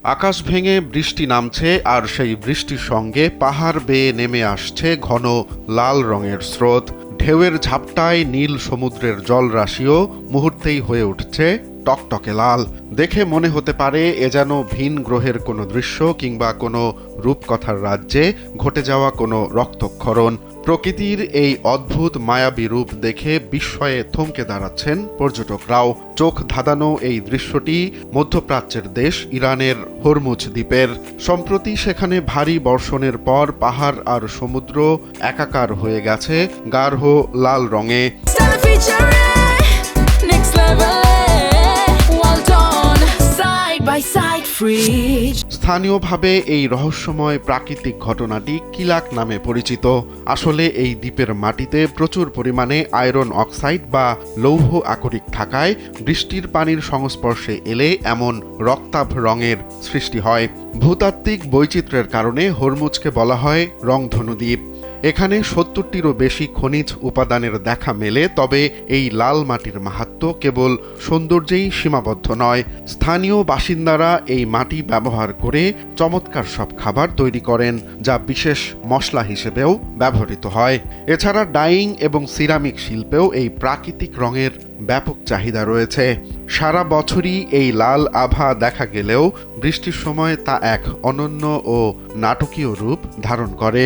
আকাশ ভেঙে বৃষ্টি নামছে, আর সেই বৃষ্টির সঙ্গে পাহাড় বেয়ে নেমে আসছে ঘন লাল রঙের স্রোত। ঢেউয়ের ঝাপটায় নীল সমুদ্রের জলরাশিও মুহূর্তেই হয়ে উঠছে টকটকে লাল। দেখে মনে হতে পারে এ যেন ভিন গ্রহের কোনো দৃশ্য কিংবা কোনো রূপকথার রাজ্যে ঘটে যাওয়া কোনো রক্তক্ষরণ। প্রকৃতির এই অদ্ভুত মায়াবী রূপ দেখে বিস্ময়ে থমকে দাঁড়াচ্ছেন পর্যটকরাও। চোখ ধাঁধানো এই দৃশ্যটি মধ্যপ্রাচ্যের দেশ ইরানের হরমুজ দ্বীপের। সম্প্রতি সেখানে ভারী বর্ষণের পর পাহাড় আর সমুদ্র একাকার হয়ে গেছে গাঢ় লাল রঙে। স্থানীয়ভাবে এই রহস্যময় প্রাকৃতিক ঘটনাটি কিলাক নামে পরিচিত। আসলে এই দ্বীপের মাটিতে প্রচুর পরিমাণে আয়রন অক্সাইড বা লৌহ আকরিক থাকায় বৃষ্টির পানির সংস্পর্শে এলে এমন রক্তাভ রঙের সৃষ্টি হয়। ভূতাত্ত্বিক বৈচিত্র্যের কারণে হরমুজকে বলা হয় রংধনু দ্বীপ। এখানে ৭০টিরও বেশি খনিজ উপাদানের দেখা মেলে। তবে এই লাল মাটির মাহাত্ম্য কেবল সৌন্দর্যেই সীমাবদ্ধ নয়। স্থানীয় বাসিন্দারা এই মাটি ব্যবহার করে চমৎকার সব খাবার তৈরি করেন, যা বিশেষ মশলা হিসেবেও ব্যবহৃত হয়। এছাড়া ডাইং এবং সিরামিক শিল্পেও এই প্রাকৃতিক রঙের ব্যাপক চাহিদা রয়েছে। সারা বছরই এই লাল আভা দেখা গেলেও বৃষ্টির সময় তা এক অনন্য ও নাটকীয় রূপ ধারণ করে।